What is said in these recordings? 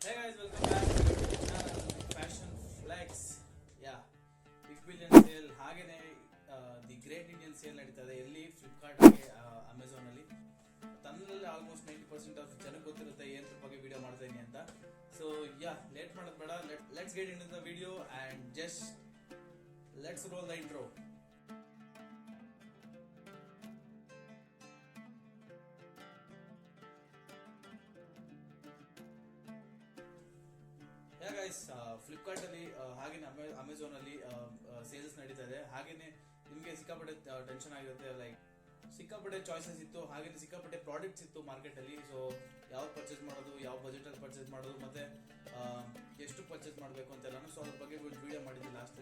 Hey guys, welcome back to the channel Fashion Flex. Yeah, big billion sale ಹಾಗೇನೆ the great Indian sale ನಡೀತದೆ ಎಲ್ಲಿ ಫ್ಲಿಪ್ಕಾರ್ಟ್ ಹಾಗೆ Amazon ಅಲ್ಲಿ. ತನ್ನಲ್ಲಿ ಆಲ್ಮೋಸ್ಟ್ 90% ಆಫ್ ಜನಕ್ಕೆ ಗೊತ್ತಿರುತ್ತೆ ಏನ್ ಬಗ್ಗೆ ವಿಡಿಯೋ ಮಾಡ್ತಾ ಇದೀನಿ ಅಂತ. ಸೊ ಯಾ, ಲೇಟ್ ಮಾಡೋದು ಬೇಡ, let's get in the video and just let's roll the intro. Guys, Flipkart ಅಲ್ಲಿ ಹಾಗೇನೆ ಅಮೆಝಾನ್ ಅಲ್ಲಿ ಸೇಲ್ಸ್ ನಡೀತಾ ಇದೆ. ಹಾಗೇನೆ ನಿಮ್ಗೆ ಸಿಕ್ಕಾಪಟ್ಟೆ ಟೆನ್ಷನ್ ಆಗಿರುತ್ತೆ, ಲೈಕ್ ಸಿಕ್ಕಾಪಟ್ಟೆ ಚಾಯ್ಸಸ್ ಇತ್ತು, ಹಾಗೇನೆ ಸಿಕ್ಕಾಪಟ್ಟೆ ಪ್ರಾಡಕ್ಟ್ಸ್ ಇತ್ತು ಮಾರ್ಕೆಟ್ ಅಲ್ಲಿ. ಸೊ ಯಾವ್ದು ಪರ್ಚೇಸ್ ಮಾಡೋದು, ಯಾವ ಬಜೆಟ್ ಅಲ್ಲಿ ಪರ್ಚೇಸ್ ಮಾಡೋದು, ಮತ್ತೆ ಎಷ್ಟು ಪರ್ಚೇಸ್ ಮಾಡಬೇಕು ಅಂತೆಲ್ಲ. ಸೊ ಅದ್ರ ಬಗ್ಗೆ ವಿಡಿಯೋ ಮಾಡಿದ್ದೆ ಲಾಸ್ಟ್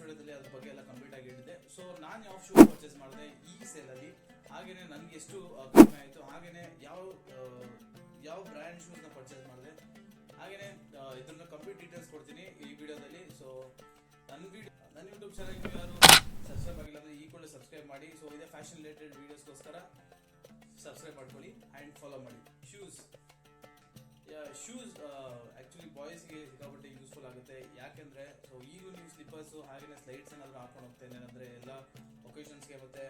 ವಿಡಿಯೋದಲ್ಲಿ ಅದ್ರ ಬಗ್ಗೆ ಎಲ್ಲ ಕಂಪ್ಲೀಟ್ ಆಗಿ ಇಟ್ಟಿದೆ. ಸೊ ನಾನು ಯಾವ ಶೂ ಪರ್ಚೇಸ್ ಮಾಡಿದೆ ಈ ಸೇಲ್ ಅಲ್ಲಿ, ಹಾಗೇನೆ ನನ್ಗೆ ಎಷ್ಟು ಕಡಿಮೆ ಆಯ್ತು, ಹಾಗೇನೆ ಯಾವ ಬ್ರ್ಯಾಂಡ್ ಶೂಸ್ ನ ಪರ್ಚೇಸ್ ಮಾಡಿದೆ, ಹಾಗೇನೆ ಇದನ್ನ ಕಂಪ್ಲೀಟ್ ಡೀಟೇಲ್ಸ್ ಕೊಡ್ತೀನಿ ಈ ವಿಡಿಯೋದಲ್ಲಿ. ಸೊ ನನ್ನ ಯೂಟ್ಯೂಬ್ ಚಾನಲ್ ಯಾರು ಸಬ್ಸ್ಕ್ರೈಬ್ ಆಗಿಲ್ಲ ಅಂದ್ರೆ ಈ ಕೂಡ ಸಬ್ಸ್ಕ್ರೈಬ್ ಮಾಡಿ. ಸೊ ಇದೇ ಫ್ಯಾಷನ್ ರಿಲೇಟೆಡ್ ವಿಡಿಯೋಸ್ಗೋಸ್ಕರ ಸಬ್ಸ್ಕ್ರೈಬ್ ಮಾಡ್ಕೊಳ್ಳಿ ಅಂಡ್ ಫಾಲೋ ಮಾಡಿ. ಶೂಸ್ ಆಕ್ಚುಲಿ ಬಾಯ್ಸ್ಗೆ ಸಿಕ್ಕಾಪಟ್ಟೆ ಯೂಸ್ಫುಲ್ ಆಗುತ್ತೆ. ಯಾಕೆಂದ್ರೆ ಸೊ ಈಗ ನೀವು ಸ್ಲಿಪ್ಪರ್ಸ್ ಹಾಗೇನೆ ಸ್ಲೈಡ್ಸ್ ಏನಾದ್ರು ಹಾಕೊಂಡು ಹೋಗ್ತೇನೆ ಅಂದ್ರೆ ಎಲ್ಲ ಒಕೇಶನ್ಸ್ಗೆ ಮತ್ತೆ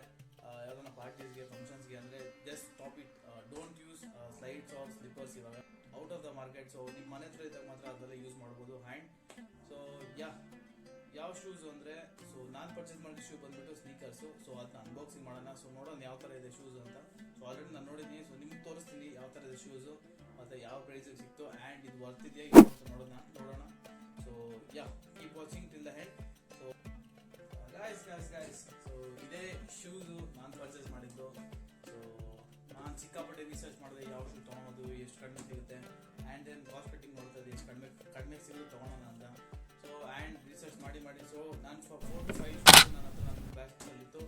ಯಾವ್ದನ್ನ ಪಾರ್ಟೀಸ್ಗೆ ಫಂಕ್ಷನ್ಸ್ಗೆ ಅಂದ್ರೆ just stop it, don't use slides or slippers ಇವಾಗ out of the market. So ನಿಮ್ಮ ಮನೆ ಹತ್ರ ಇದ್ದಾಗ ಮಾತ್ರ ಅದೆಲ್ಲ ಯೂಸ್ ಮಾಡ್ಬೋದು. ಹ್ಯಾಂಡ್ ಸೊ ಯಾವ ಶೂಸ್ ಅಂದ್ರೆ, ಸೊ ನಾನು ಪರ್ಚೇಸ್ ಮಾಡಿದ ಶೂ ಬಂದ್ಬಿಟ್ಟು ಸ್ನೀಕರ್ಸು. ಸೊ ಅದನ್ನ ಅನ್ಬಾಕ್ಸಿಂಗ್ ಮಾಡೋಣ. ಸೊ ನೋಡೋಣ ಯಾವ ತರ ಇದೆ ಶೂಸ್ ಅಂತ. ಸೊ ಆಲ್ರೆಡಿ ನಾನು ನೋಡಿದ್ದೀನಿ, ಸೊ ನಿಮ್ಗೆ ತೋರಿಸ್ತೀನಿ ಯಾವ ತರ ಇದೆ ಶೂಸು, ಮತ್ತೆ ಯಾವ ಪ್ರೈಸಿಗೆ ಸಿಕ್ತು ಆ್ಯಂಡ್ ಇದು ವರ್ತ್ ಇದೆಯಾ ಇಲ್ಲ ಅಂತ ನೋಡೋಣ. So keep watching till the head. So guys so ಇದೇ ಶೂಸು ನಾನು ಪರ್ಚೇಸ್ ಮಾಡಿದ್ದು. ಸೊ ನಾನು ಸಿಕ್ಕಾಪಟ್ಟೆ ರಿಸರ್ಚ್ ಮಾಡಿದೆ ಯಾವ ಶೂ ತೊಗೊಳೋದು, ಎಷ್ಟು ಕಡಿಮೆ ಸಿಗುತ್ತೆ, ಆ್ಯಂಡ್ ದೆನ್ ಕಾಸ್ಟ್ ಕಟ್ಟಿಂಗ್ ನೋಡ್ತಾ ಎಷ್ಟು ಕಡಿಮೆ ಸಿಗುತ್ತೆ ತೊಗೊಳೋಣ ಅಂತ. ಸೊ ಆ್ಯಂಡ್ ರಿಸರ್ಚ್ ಮಾಡಿ ಸೊ ನಾನು 4 to 5 ಶೂಸ್ ನನ್ನ ಹತ್ರ ನನ್ನ ಬ್ಯಾಗ್ನಲ್ಲಿತ್ತು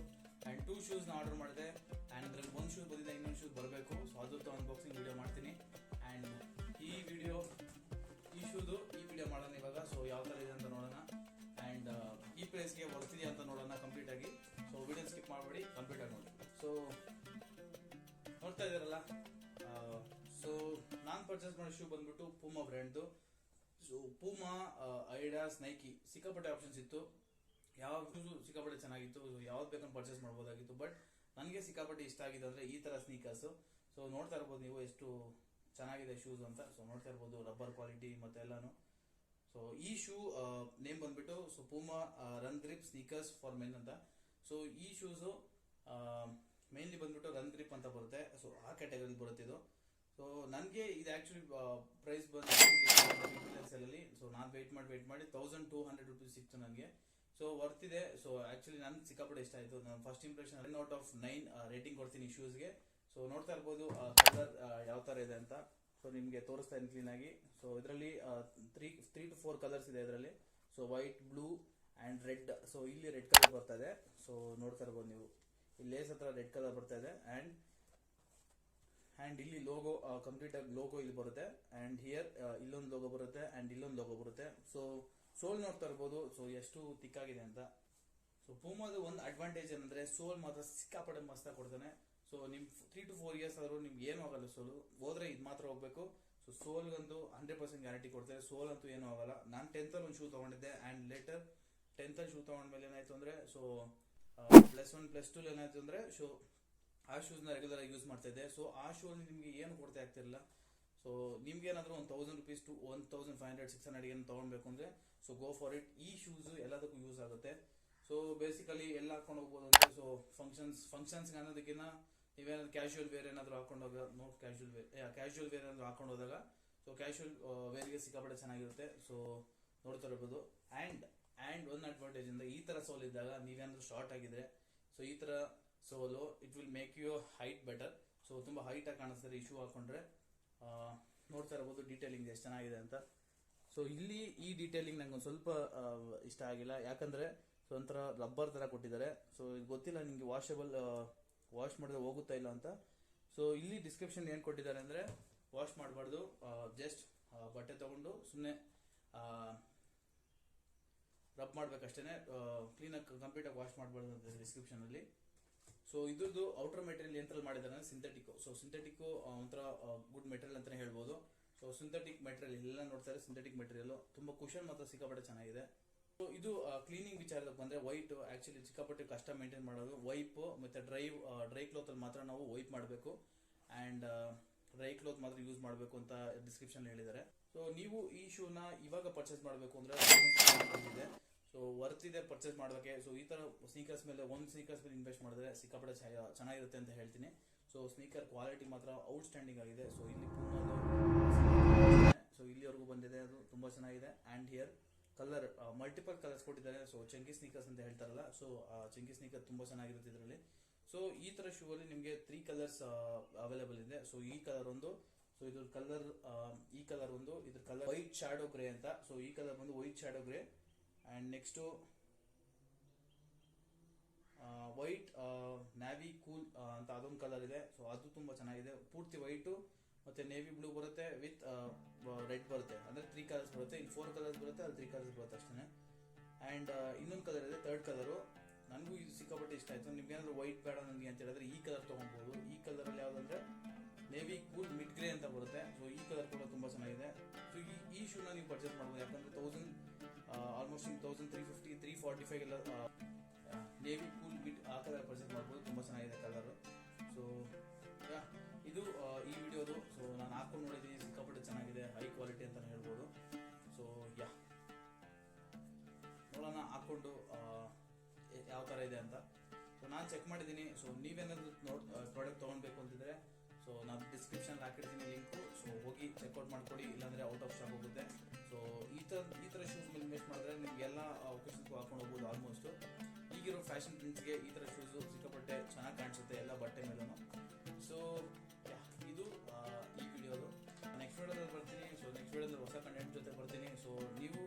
ಆ್ಯಂಡ್ 2 ಶೂಸ್ನ ಆರ್ಡರ್ ಮಾಡಿದೆ. ಆ್ಯಂಡ್ ಅದ್ರಲ್ಲಿ ಒಂದು ಶೂ ಬಂದಿದೆ, ಇನ್ನೊಂದು ಶೂ ಬರಬೇಕು. ಸೊ ಅದು ಅನ್ಬಾಕ್ಸಿಂಗ್ ವಿಡಿಯೋ ಮಾಡ್ತೀನಿ. ಆ್ಯಂಡ್ ಈ ವಿಡಿಯೋ ಮಾಡೋಣ ಇವಾಗ. ಸೊ ಯಾವ ಥರ ಇದೆ ಅಂತ ನೋಡೋಣ ಆ್ಯಂಡ್ ಈ ಪ್ರೈಸ್ಗೆ ಬರ್ತಿದೆಯಾ ಅಂತ ನೋಡೋಣ ಕಂಪ್ಲೀಟ್ ಆಗಿ. ಸೊ ವಿಡಿಯೋ ಸ್ಕಿಪ್ ಮಾಡಬೇಡಿ, ಕಂಪ್ಲೀಟ್ ಆಗಿ ನೋಡಿ. ಸೊ ನೋಡ್ತಾ ಇದ್ದೀರಲ್ಲ, ಸೊ ನಾನು ಪರ್ಚೇಸ್ ಮಾಡೋ ಶೂ ಬಂದ್ಬಿಟ್ಟು ಪೂಮಾ ಬ್ರ್ಯಾಂಡ್ದು. ಸೊ ಪೂಮಾ, ಐಡಾಸ್, ನೈಕಿ ಸಿಕ್ಕಾಪಟ್ಟೆ ಆಪ್ಷನ್ಸ್ ಇತ್ತು. ಯಾವ ಶೂಸು ಸಿಕ್ಕಾಪಟ್ಟೆ ಚೆನ್ನಾಗಿತ್ತು. ಸೊ ಯಾವ್ದು ಬೇಕಂತ ಪರ್ಚೇಸ್ ಮಾಡ್ಬೋದಾಗಿತ್ತು. ಬಟ್ ನನಗೆ ಸಿಕ್ಕಾಪಟ್ಟೆ ಇಷ್ಟ ಆಗಿದೆ ಅಂದರೆ ಈ ಥರ ಸ್ನೀಕರ್ಸು. ಸೊ ನೋಡ್ತಾ ಇರ್ಬೋದು ನೀವು ಎಷ್ಟು ಚೆನ್ನಾಗಿದೆ ಶೂಸ್ ಅಂತ. ಸೊ ನೋಡ್ತಾ ಇರ್ಬೋದು ರಬ್ಬರ್ ಕ್ವಾಲಿಟಿ ಮತ್ತೆ ಎಲ್ಲಾನು. ಸೊ ಈ ಶೂ ನೇಮ್ ಬಂದ್ಬಿಟ್ಟು so Puma run grip sneakers for men ಅಂತ. ಸೊ ಈ ಶೂಸು ಮೇನ್ಲಿ ಬಂದ್ಬಿಟ್ಟು ರನ್ ಗ್ರಿಪ್ ಅಂತ ಬರುತ್ತೆ. ಸೊ ಆ ಕ್ಯಾಟಗರಿ ಬರುತ್ತೆ ಇದು. ಸೊ ನನಗೆ ಇದು ಆಕ್ಚುಲಿ ಪ್ರೈಸ್ ಬಂದಲ್ಲಿ ಸೊ ನಾನು ವೇಟ್ ಮಾಡಿ 1200 rupees ಸಿಕ್ತು ನನಗೆ. ಸೊ ವರ್ತ್ ಇದೆ. ಸೊ ಆಕ್ಚುಲಿ ನನ್ಗೆ ಸಿಕ್ಕಾಪಟ್ಟೆ ಇಷ್ಟ ಆಯಿತು. ನಾನು first impression 10 out of 9 rating ಕೊಡ್ತೀನಿ ಶೂಸ್ಗೆ. ಸೊ ನೋಡ್ತಾ ಇರ್ಬೋದು ಕಲರ್ ಯಾವ ಥರ ಇದೆ ಅಂತ. ಸೊ ನಿಮಗೆ ತೋರಿಸ್ತಾ ಇದ್ದೀನಿ ಕ್ಲೀನ್ ಆಗಿ. ಸೊ ಇದರಲ್ಲಿ 3 to 4 ಕಲರ್ಸ್ ಇದೆ ಇದರಲ್ಲಿ. So white, blue and red. So ಇಲ್ಲಿ ರೆಡ್ ಕಲರ್ ಬರ್ತಾ ಇದೆ. ಸೊ ನೋಡ್ತಾ ಇರ್ಬೋದು ನೀವು, ಇಲ್ಲಿ ಲೇಸ್ ಹತ್ರ ರೆಡ್ ಕಲರ್ ಬರ್ತಾ ಇದೆ. ಆ್ಯಂಡ್ ಇಲ್ಲಿ ಲೋಗೋ, ಕಂಪ್ಲೀಟ್ ಆಗಿ ಲೋಗೋ ಇಲ್ಲಿ ಬರುತ್ತೆ. ಆ್ಯಂಡ್ ಹಿಯರ್ ಇಲ್ಲೊಂದು ಲೋಗೋ ಬರುತ್ತೆ ಆ್ಯಂಡ್ ಇಲ್ಲೊಂದು ಲೋಗೋ ಬರುತ್ತೆ. ಸೊ ಸೋಲ್ ನೋಡ್ತಾ ಇರ್ಬೋದು ಸೊ ಎಷ್ಟು ತಿಕ್ಕಾಗಿದೆ ಅಂತ. ಸೊ ಪೂಮಾದ ಒಂದು ಅಡ್ವಾಂಟೇಜ್ ಏನಂದ್ರೆ ಸೋಲ್ ಮಾತ್ರ ಸಿಕ್ಕಾಪಟ್ಟೆ ಮಸ್ತಾಗಿ ಕೊಡ್ತಾನೆ. ಸೊ ನಿಮ್ 3 to 4 years ಆದ್ರೂ ನಿಮ್ಗೆ ಏನು ಆಗಲ್ಲ. ಸೋಲು ಹೋದ್ರೆ ಇದು ಮಾತ್ರ ಹೋಗ್ಬೇಕು. ಸೊ ಸೋಲ್ಗಂತೂ 100% ಗ್ಯಾರಂಟಿ ಕೊಡ್ತಾರೆ. ಸೋಲ್ ಅಂತೂ ಏನೂ ಆಗಲ್ಲ. ನಾನು 10th ಅಲ್ಲಿ ಒಂದು ಶೂ ತಗೊಂಡಿದ್ದೆ ಆ್ಯಂಡ್ ಲೇಟರ್ 10th ಅಲ್ಲಿ ಶೂ ತಗೊಂಡ್ಮೇಲೆ ಏನಾಯ್ತು ಅಂದ್ರೆ, ಸೊ +1 +2 ಏನಾಯ್ತು ಅಂದ್ರೆ, ಸೊ ಆ ಶೂಸ್ನ ರೆಗ್ಯುಲರ್ ಆಗಿ ಯೂಸ್ ಮಾಡ್ತಾ ಇದ್ದೆ. ಸೊ ಆ ಶೂ ಅಲ್ಲಿ ನಿಮಗೆ ಏನು ಕೊಡ್ತಾ ಆಗ್ತಿರಲಿಲ್ಲ. ಸೊ ನಿಮ್ಗೆ ಏನಾದರೂ ಒಂದು 1000 rupees to 1500 600 ಏನು ತಗೊಳ್ಬೇಕು ಅಂದ್ರೆ ಸೊ ಗೋ ಫಾರ್ ಇಟ್. ಈ ಶೂಸು ಎಲ್ಲದಕ್ಕೂ ಯೂಸ್ ಆಗುತ್ತೆ. ಸೊ ಬೇಸಿಕಲಿ ಎಲ್ಲ ಹಾಕೊಂಡು ಹೋಗ್ಬೋದು ಅಂದ್ರೆ, ಸೊ ಫಂಕ್ಷನ್ಸ್ಗೆ ಅನ್ನೋದಕ್ಕಿಂತ ನೀವೇನಾದ್ರು ಕ್ಯಾಶುವಲ್ ವೇರ್ ಏನಾದರೂ ಹಾಕೊಂಡು ಹೋದಾಗ, ಕ್ಯಾಶುವಲ್ ವೇರ್ ಏನಾದರೂ ಹಾಕೊಂಡು ಹೋದಾಗ ಸೊ ಕ್ಯಾಶುವಲ್ ವೇರ್ಗೆ ಸಿಕ್ಕಾಪಟ್ಟೆ ಚೆನ್ನಾಗಿರುತ್ತೆ. ಸೊ ನೋಡ್ತಾ ಇರ್ಬೋದು. ಆ್ಯಂಡ್ ಒಂದು ಅಡ್ವಾಂಟೇಜ್ ಅಂದ್ರೆ ಈ ಥರ ಸೋಲ್ ಇದ್ದಾಗ ನೀವೇನಾದರೂ ಶಾರ್ಟ್ ಆಗಿದ್ರೆ, ಸೊ ಈ ಥರ ಸೋಲು it will make you height better. So ತುಂಬ ಹೈಟಾಗಿ ಕಾಣಿಸ್ತಾರೆ ಈ ಶೂ ಹಾಕೊಂಡ್ರೆ. ನೋಡ್ತಾ ಇರ್ಬೋದು ಡೀಟೇಲಿಂಗ್ ಎಷ್ಟು ಚೆನ್ನಾಗಿದೆ ಅಂತ. ಸೊ ಇಲ್ಲಿ ಈ ಡೀಟೇಲಿಂಗ್ ನಂಗೆ ಒಂದು ಸ್ವಲ್ಪ ಇಷ್ಟ ಆಗಿಲ್ಲ. ಯಾಕಂದರೆ ಸೊ ಒಂಥರ ರಬ್ಬರ್ ಥರ ಕೊಟ್ಟಿದ್ದಾರೆ. ಸೊ ಇದು ಗೊತ್ತಿಲ್ಲ ನಿಮಗೆ ವಾಶ್ ಮಾಡಿದ್ರೆ ಹೋಗುತ್ತಾ ಇಲ್ಲ ಅಂತ. ಸೊ ಇಲ್ಲಿ ಡಿಸ್ಕ್ರಿಪ್ಷನ್ ಏನು ಕೊಟ್ಟಿದ್ದಾರೆ ಅಂದರೆ, ವಾಶ್ ಮಾಡಬಾರ್ದು, ಜಸ್ಟ್ ಬಟ್ಟೆ ತೊಗೊಂಡು ಸುಮ್ಮನೆ ರಬ್ ಮಾಡ್ಬೇಕಷ್ಟೇ, ಕ್ಲೀನಾಗಿ ಕಂಪ್ಲೀಟಾಗಿ ವಾಶ್ ಮಾಡಬಾರ್ದು ಅಂತ ಡಿಸ್ಕ್ರಿಪ್ಷನಲ್ಲಿ. ಸೊ ಇದ್ರದ್ದು ಔಟರ್ ಮೆಟೀರಿಯಲ್ ಎಂತಲ್ಲಿ ಮಾಡಿದ್ದಾರೆ ಅಂದರೆ ಸಿಂಥೆಟಿಕ್. ಸೊ ಸಿಂಥೆಟಿಕ್ ಒಂಥರ ಗುಡ್ ಮೆಟೀರಿಯಲ್ ಅಂತಲೇ ಹೇಳ್ಬೋದು. ಸೊ ಸಿಂಥೆಟಿಕ್ ಮೆಟೀರಿಯಲ್ ಎಲ್ಲ ನೋಡ್ತಾರೆ, ಸಿಂಥೆಟಿಕ್ ಮೆಟೀರಿಯಲ್ ತುಂಬ ಕುಶನ್ ಮಾತ್ರ ಸಿಕ್ಕಾಪಟ್ಟೆ ಚೆನ್ನಾಗಿದೆ. ಸೊ ಇದು ಕ್ಲೀನಿಂಗ್ ವಿಚಾರಕ್ಕೆ ಬಂದರೆ ವೈಟ್ ಆ್ಯಕ್ಚುಲಿ ಸಿಕ್ಕಾಪಟ್ಟೆ ಕಷ್ಟ ಮೇಂಟೈನ್ ಮಾಡೋದು. ವೈಪ್ ಮತ್ತು ಡ್ರೈ ಕ್ಲಾತಲ್ಲಿ ಮಾತ್ರ ನಾವು ವೈಪ್ ಮಾಡಬೇಕು ಆ್ಯಂಡ್ ಡ್ರೈ ಕ್ಲಾತ್ ಮಾತ್ರ ಯೂಸ್ ಮಾಡಬೇಕು ಅಂತ ಡಿಸ್ಕ್ರಿಪ್ಷನ್ ಹೇಳಿದ್ದಾರೆ. ಸೊ ನೀವು ಈ ಶೂನ ಇವಾಗ ಪರ್ಚೇಸ್ ಮಾಡಬೇಕು ಅಂದರೆ ಇದೆ, ಸೊ ವರ್ತ್ ಇದೆ ಪರ್ಚೇಸ್ ಮಾಡೋಕ್ಕೆ. ಸೊ ಈ ಥರ ಸ್ನೀಕರ್ಸ್ ಮೇಲೆ ಸ್ನೀಕರ್ಸ್ ಮೇಲೆ ಇನ್ವೆಸ್ಟ್ ಮಾಡಿದ್ರೆ ಸಿಕ್ಕಾಪಟ್ಟೆ ಚೆನ್ನಾಗಿರುತ್ತೆ ಅಂತ ಹೇಳ್ತೀನಿ. ಸೊ ಸ್ನೀಕರ್ ಕ್ವಾಲಿಟಿ ಮಾತ್ರ ಔಟ್ಸ್ಟ್ಯಾಂಡಿಂಗ್ ಆಗಿದೆ. ಸೊ ಇಲ್ಲಿ ಸೊ ಇಲ್ಲಿವರೆಗೂ ಬಂದಿದೆ, ಅದು ತುಂಬ ಚೆನ್ನಾಗಿದೆ. And here colour multiple colours ಕೊಟ್ಟಿದ್ದಾರೆ. ಸೊ ಚಂಕಿ ಸ್ನೀಕರ್ಸ್ ಅಂತ ಹೇಳ್ತಾರಲ್ಲ, ಸೊ ಚಂಕಿ ಸ್ನೀಕರ್ ತುಂಬ ಚೆನ್ನಾಗಿರುತ್ತೆ ಇದರಲ್ಲಿ. ಸೊ ಈ ಥರ ಶೂ ಅಲ್ಲಿ ನಿಮಗೆ 3 ಕಲರ್ಸ್ ಅವೈಲೇಬಲ್ ಇದೆ. ಸೊ ಈ ಕಲರ್ ಒಂದು, ಸೊ ಇದ್ರ ಕಲರ್ ಈ ಕಲರ್ ಒಂದು, ಇದ್ರ ಕಲರ್ ವೈಟ್ ಶಾಡೋ ಗ್ರೇ ಅಂತ. ಸೊ ಈ ಕಲರ್ ಬಂದು white shadow grey and next white navy cool ಅಂತ ಅದೊಂದು ಕಲರ್ ಇದೆ. ಸೊ ಅದು ತುಂಬ ಚೆನ್ನಾಗಿದೆ. ಪೂರ್ತಿ ವೈಟು ಮತ್ತು ನೇವಿ ಬ್ಲೂ ಬರುತ್ತೆ ವಿತ್ ರೆಡ್ ಬರುತ್ತೆ, ಅಂದರೆ 3 ಕಲರ್ಸ್ ಬರುತ್ತೆ. ಇಲ್ಲಿ 4 ಕಲರ್ಸ್ ಬರುತ್ತೆ, ಅಲ್ಲಿ 3 ಕಲರ್ಸ್ ಬರುತ್ತೆ ಅಷ್ಟೇ. ಆ್ಯಂಡ್ ಇನ್ನೊಂದು ಕಲರ್ ಇದೆ, 3rd ಕಲರು. ನನಗೂ ಇದು ಸಿಕ್ಕಾಪಟ್ಟೆ ಇಷ್ಟ ಆಯಿತು. ನಿಮ್ಗೆ ಏನಾದರೂ ವೈಟ್ ಬೇಡ ನನಗೆ ಅಂತ ಹೇಳಿದ್ರೆ ಈ ಕಲರ್ ತೊಗೊಬೋದು. ಈ ಕಲರಲ್ಲಿ ಯಾವುದಂದ್ರೆ ನೇವಿ ಕೂಲ್ ಮಿಡ್ ಗ್ರೇ ಅಂತ ಬರುತ್ತೆ. ಸೊ ಈ ಕಲರ್ ಕೂಡ ತುಂಬ ಚೆನ್ನಾಗಿದೆ. ಸೊ ಈ ಶೂನ ನೀವು ಪರ್ಚೇಸ್ ಮಾಡ್ಬೋದು, ಯಾಕಂದರೆ ಆಲ್ಮೋಸ್ಟ್ 1350 345 ಎಲ್ಲ ನೇವಿ ಕೂಲ್ ಮಿಡ್ ಆ ಕಲರ್ ಪರ್ಚೇಸ್ ಮಾಡ್ಬೋದು. ತುಂಬ ಚೆನ್ನಾಗಿದೆ ಕಲರು. ಸೊ ಇದು ಈ ವಿಡಿಯೋದು. ಸೊ ನಾನು ಹಾಕೊಂಡು ನೋಡಿದ್ದೀನಿ, ಸಿಕ್ಕಾಪಟ್ಟೆ ಚೆನ್ನಾಗಿದೆ, ಹೈ ಕ್ವಾಲಿಟಿ ಅಂತಲೇ ಹೇಳ್ಬೋದು. ಸೊ ನೋಡೋಣ ಹಾಕ್ಕೊಂಡು ಯಾವ ಥರ ಇದೆ ಅಂತ. ಸೊ ನಾನು ಚೆಕ್ ಮಾಡಿದ್ದೀನಿ. ಸೊ ನೀವೇನಾದರೂ ಪ್ರಾಡಕ್ಟ್ ತೊಗೊಳ್ಬೇಕು ಅಂತಿದ್ರೆ ಸೊ ನಾನು ಡಿಸ್ಕ್ರಿಪ್ಷನ್ ಹಾಕಿರ್ತೀನಿ ಲಿಂಕು. ಸೊ ಹೋಗಿ ಚೆಕ್ಔಟ್ ಮಾಡ್ಕೊಡಿ, ಇಲ್ಲಾಂದರೆ ಔಟ್ ಆಫ್ ಸ್ಟಾಕ್ ಹೋಗುತ್ತೆ. ಸೊ ಈ ಥರ ಶೂಸ್ ಮೇಲೆ ಇನ್ವೆಸ್ಟ್ ಮಾಡಿದ್ರೆ ನಿಮ್ಗೆ ಎಲ್ಲ ಒಕೇಶನ್ಗೂ ಹಾಕೊಂಡು ಹೋಗ್ಬೋದು. ಆಲ್ಮೋಸ್ಟು ಈಗಿರೋ ಫ್ಯಾಷನ್ ಟ್ರೆಂಡ್ಸ್ಗೆ ಈ ಥರ ಶೂಸು ಸಿಕ್ಕಾಪಟ್ಟೆ ಚೆನ್ನಾಗಿ ಕಾಣಿಸುತ್ತೆ ಎಲ್ಲ ಬಟ್ಟೆ ಮೇಲೂ. ಸೊ ಇದು ಈ ವಿಡಿಯೋದು. ನೆಕ್ಸ್ಟ್ ವಿಡಿಯೋದಲ್ಲಿ ಬರ್ತೀನಿ. ಸೊ ನೆಕ್ಸ್ಟ್ ವಿಡಿಯೋದಲ್ಲಿ ಹೊಸ ಕಂಟೆಂಟ್ ಜೊತೆ ಬರ್ತೀನಿ. ಸೊ ನೀವು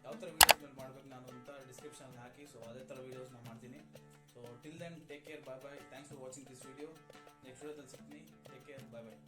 ಯಾವ ಥರ ವೀಡಿಯೋಸ್ ಮೇಲೆ ಮಾಡ್ಬೇಕು ನಾನು ಅಂತ ಡಿಸ್ಕ್ರಿಪ್ಷನ್ ಹಾಕಿ, ಸೊ ಅದೇ ಥರ ವೀಡಿಯೋಸ್ ನಾನು ಮಾಡ್ತೀನಿ. So till then take care, bye bye. Thanks for watching this video. Next ವಿಡಿಯೋದಲ್ಲಿ ಸಿಗ್ತೀನಿ. ಟೇಕ್ ಕೇರ್, ಬಾಯ್ ಬಾಯ್.